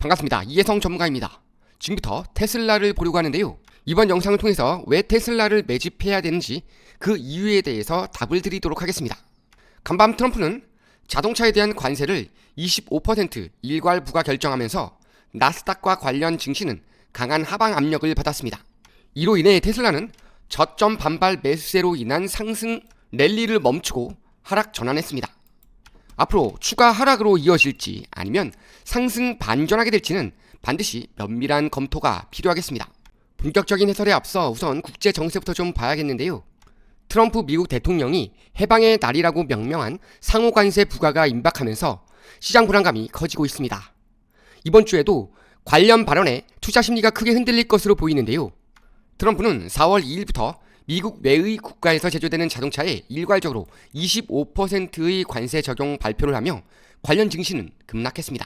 반갑습니다. 이혜성 전문가입니다. 지금부터 테슬라를 보려고 하는데요. 이번 영상을 통해서 왜 테슬라를 매집해야 되는지 그 이유에 대해서 답을 드리도록 하겠습니다. 간밤 트럼프는 자동차에 대한 관세를 25% 일괄 부과 결정하면서 나스닥과 관련 증시는 강한 하방 압력을 받았습니다. 이로 인해 테슬라는 저점 반발 매수세로 인한 상승 랠리를 멈추고 하락 전환했습니다. 앞으로 추가 하락으로 이어질지 아니면 상승 반전하게 될지는 반드시 면밀한 검토가 필요하겠습니다. 본격적인 해설에 앞서 우선 국제 정세부터 좀 봐야겠는데요. 트럼프 미국 대통령이 해방의 날이라고 명명한 상호 관세 부과가 임박하면서 시장 불안감이 커지고 있습니다. 이번 주에도 관련 발언에 투자 심리가 크게 흔들릴 것으로 보이는데요. 트럼프는 4월 2일부터 미국 외의 국가에서 제조되는 자동차에 일괄적으로 25%의 관세 적용 발표를 하며 관련 증시는 급락했습니다.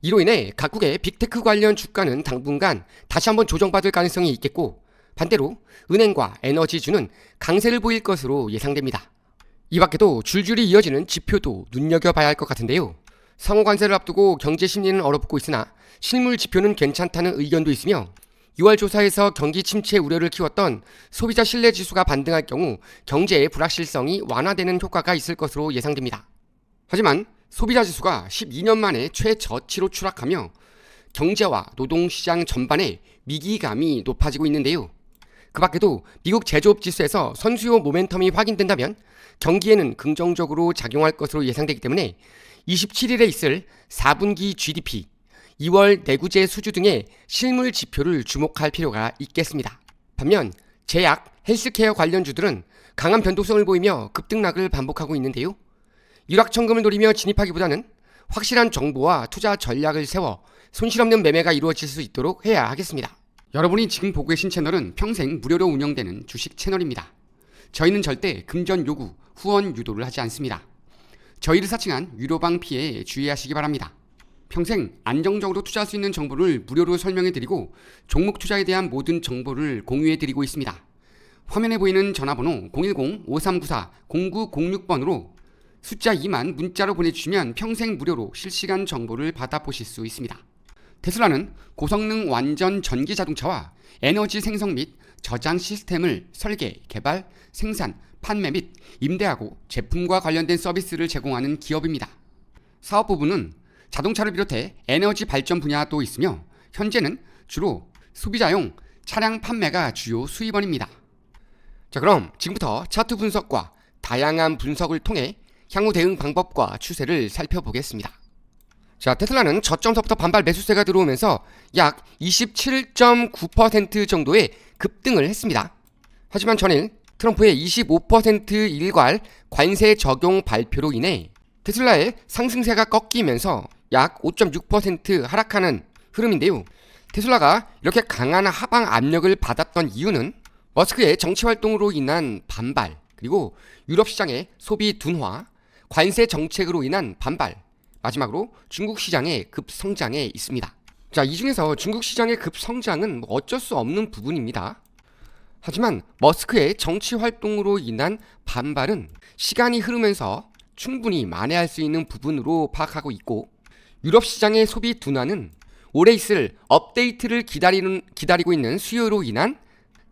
이로 인해 각국의 빅테크 관련 주가는 당분간 다시 한번 조정받을 가능성이 있겠고, 반대로 은행과 에너지주는 강세를 보일 것으로 예상됩니다. 이 밖에도 줄줄이 이어지는 지표도 눈여겨봐야 할 것 같은데요. 상호 관세를 앞두고 경제 심리는 얼어붙고 있으나 실물 지표는 괜찮다는 의견도 있으며, 6월 조사에서 경기 침체 우려를 키웠던 소비자 신뢰 지수가 반등할 경우 경제의 불확실성이 완화되는 효과가 있을 것으로 예상됩니다. 하지만 소비자 지수가 12년 만에 최저치로 추락하며 경제와 노동시장 전반에 위기감이 높아지고 있는데요. 그 밖에도 미국 제조업 지수에서 선수요 모멘텀이 확인된다면 경기에는 긍정적으로 작용할 것으로 예상되기 때문에 27일에 있을 4분기 GDP, 2월 내구재 수주 등의 실물 지표를 주목할 필요가 있겠습니다. 반면 제약, 헬스케어 관련주들은 강한 변동성을 보이며 급등락을 반복하고 있는데요. 유락천금을 노리며 진입하기보다는 확실한 정보와 투자 전략을 세워 손실 없는 매매가 이루어질 수 있도록 해야 하겠습니다. 여러분이 지금 보고 계신 채널은 평생 무료로 운영되는 주식 채널입니다. 저희는 절대 금전 요구, 후원 유도를 하지 않습니다. 저희를 사칭한 유료방 피해에 주의하시기 바랍니다. 평생 안정적으로 투자할 수 있는 정보를 무료로 설명해드리고 종목 투자에 대한 모든 정보를 공유해드리고 있습니다. 화면에 보이는 전화번호 010-5394-0906번으로 숫자 2만 문자로 보내주시면 평생 무료로 실시간 정보를 받아보실 수 있습니다. 테슬라는 고성능 완전 전기 자동차와 에너지 생성 및 저장 시스템을 설계, 개발, 생산, 판매 및 임대하고 제품과 관련된 서비스를 제공하는 기업입니다. 사업 부분은 자동차를 비롯해 에너지 발전 분야도 있으며 현재는 주로 소비자용 차량 판매가 주요 수입원입니다. 자, 그럼 지금부터 차트 분석과 다양한 분석을 통해 향후 대응 방법과 추세를 살펴보겠습니다. 자, 테슬라는 저점서부터 반발 매수세가 들어오면서 약 27.9% 정도의 급등을 했습니다. 하지만 전일 트럼프의 25% 일괄 관세 적용 발표로 인해 테슬라의 상승세가 꺾이면서 약 5.6% 하락하는 흐름인데요. 테슬라가 이렇게 강한 하방 압력을 받았던 이유는 머스크의 정치 활동으로 인한 반발, 그리고 유럽 시장의 소비 둔화, 관세 정책으로 인한 반발, 마지막으로 중국 시장의 급성장에 있습니다. 자, 이 중에서 중국 시장의 급성장은 어쩔 수 없는 부분입니다. 하지만 머스크의 정치 활동으로 인한 반발은 시간이 흐르면서 충분히 만회할 수 있는 부분으로 파악하고 있고, 유럽 시장의 소비 둔화는 오래 있을 업데이트를 기다리고 있는 수요로 인한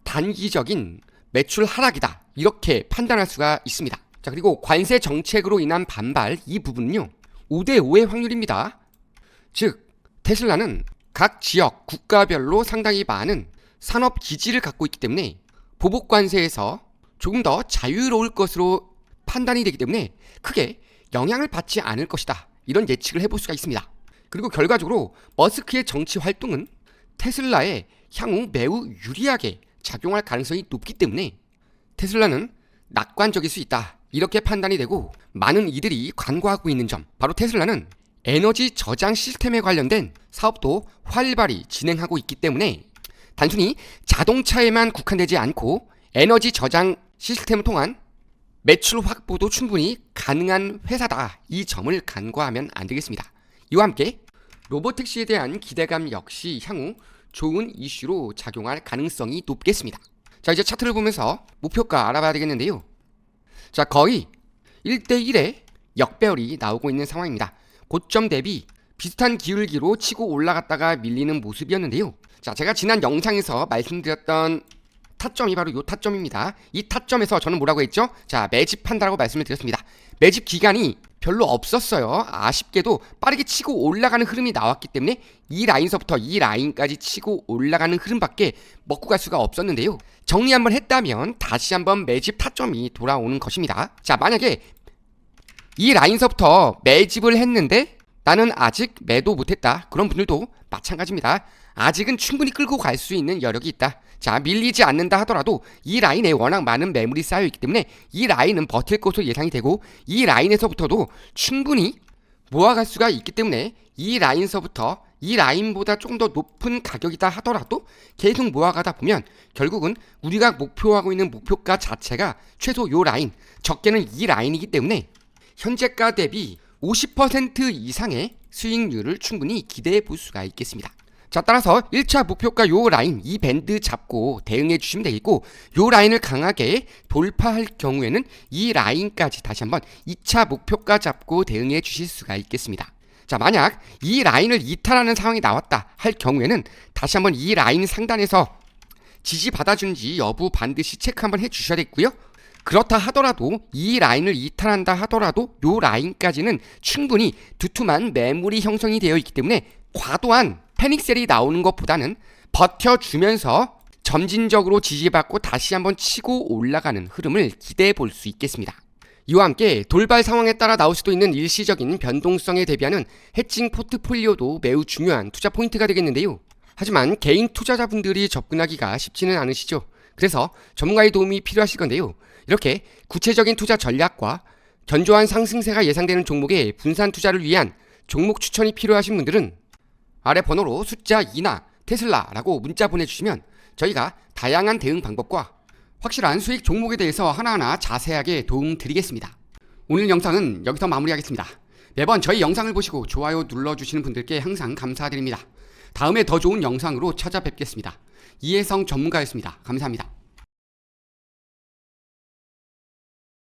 단기적인 매출 하락이다, 이렇게 판단할 수가 있습니다. 자, 그리고 관세 정책으로 인한 반발, 이 부분은요 5대5의 확률입니다. 즉 테슬라는 각 지역, 국가별로 상당히 많은 산업 기지를 갖고 있기 때문에 보복 관세에서 조금 더 자유로울 것으로 판단이 되기 때문에 크게 영향을 받지 않을 것이다, 이런 예측을 해볼 수가 있습니다. 그리고 결과적으로 머스크의 정치 활동은 테슬라에 향후 매우 유리하게 작용할 가능성이 높기 때문에 테슬라는 낙관적일 수 있다, 이렇게 판단이 되고, 많은 이들이 간과하고 있는 점, 바로 테슬라는 에너지 저장 시스템에 관련된 사업도 활발히 진행하고 있기 때문에 단순히 자동차에만 국한되지 않고 에너지 저장 시스템을 통한 매출 확보도 충분히 가능한 회사다, 이 점을 간과하면 안 되겠습니다. 이와 함께 로보택시에 대한 기대감 역시 향후 좋은 이슈로 작용할 가능성이 높겠습니다. 자, 이제 차트를 보면서 목표가 알아봐야 되겠는데요. 자, 거의 1대1의 역배열이 나오고 있는 상황입니다. 고점 대비 비슷한 기울기로 치고 올라갔다가 밀리는 모습이었는데요. 자, 제가 지난 영상에서 말씀드렸던 타점이 바로 이 타점입니다. 이 타점에서 저는 뭐라고 했죠? 자, 매집한다라고 말씀을 드렸습니다. 매집 기간이 별로 없었어요. 아쉽게도 빠르게 치고 올라가는 흐름이 나왔기 때문에 이 라인서부터 이 라인까지 치고 올라가는 흐름밖에 먹고 갈 수가 없었는데요. 정리 한번 했다면 다시 한번 매집 타점이 돌아오는 것입니다. 자, 만약에 이 라인서부터 매집을 했는데 나는 아직 매도 못했다, 그런 분들도 마찬가지입니다. 아직은 충분히 끌고 갈 수 있는 여력이 있다. 자, 밀리지 않는다 하더라도 이 라인에 워낙 많은 매물이 쌓여있기 때문에 이 라인은 버틸 것으로 예상이 되고, 이 라인에서부터도 충분히 모아갈 수가 있기 때문에 이 라인서부터 이 라인보다 조금 더 높은 가격이다 하더라도 계속 모아가다 보면 결국은 우리가 목표하고 있는 목표가 자체가 최소 요 라인, 적게는 이 라인이기 때문에 현재가 대비 50% 이상의 수익률을 충분히 기대해 볼 수가 있겠습니다. 자, 따라서 1차 목표가 요 라인, 이 밴드 잡고 대응해 주시면 되겠고, 요 라인을 강하게 돌파할 경우에는 이 라인까지 다시 한번 2차 목표가 잡고 대응해 주실 수가 있겠습니다. 자, 만약 이 라인을 이탈하는 상황이 나왔다 할 경우에는 다시 한번 이 라인 상단에서 지지 받아주는지 여부 반드시 체크 한번 해 주셔야겠고요. 그렇다 하더라도 이 라인을 이탈한다 하더라도 요 라인까지는 충분히 두툼한 매물이 형성이 되어 있기 때문에 과도한 패닉셀이 나오는 것보다는 버텨주면서 점진적으로 지지받고 다시 한번 치고 올라가는 흐름을 기대해 볼 수 있겠습니다. 이와 함께 돌발 상황에 따라 나올 수도 있는 일시적인 변동성에 대비하는 해칭 포트폴리오도 매우 중요한 투자 포인트가 되겠는데요. 하지만 개인 투자자분들이 접근하기가 쉽지는 않으시죠. 그래서 전문가의 도움이 필요하실 건데요. 이렇게 구체적인 투자 전략과 견조한 상승세가 예상되는 종목의 분산 투자를 위한 종목 추천이 필요하신 분들은 아래 번호로 숫자 2나 테슬라라고 문자 보내주시면 저희가 다양한 대응 방법과 확실한 수익 종목에 대해서 하나하나 자세하게 도움 드리겠습니다. 오늘 영상은 여기서 마무리하겠습니다. 매번 저희 영상을 보시고 좋아요 눌러주시는 분들께 항상 감사드립니다. 다음에 더 좋은 영상으로 찾아뵙겠습니다. 이혜성 전문가였습니다. 감사합니다.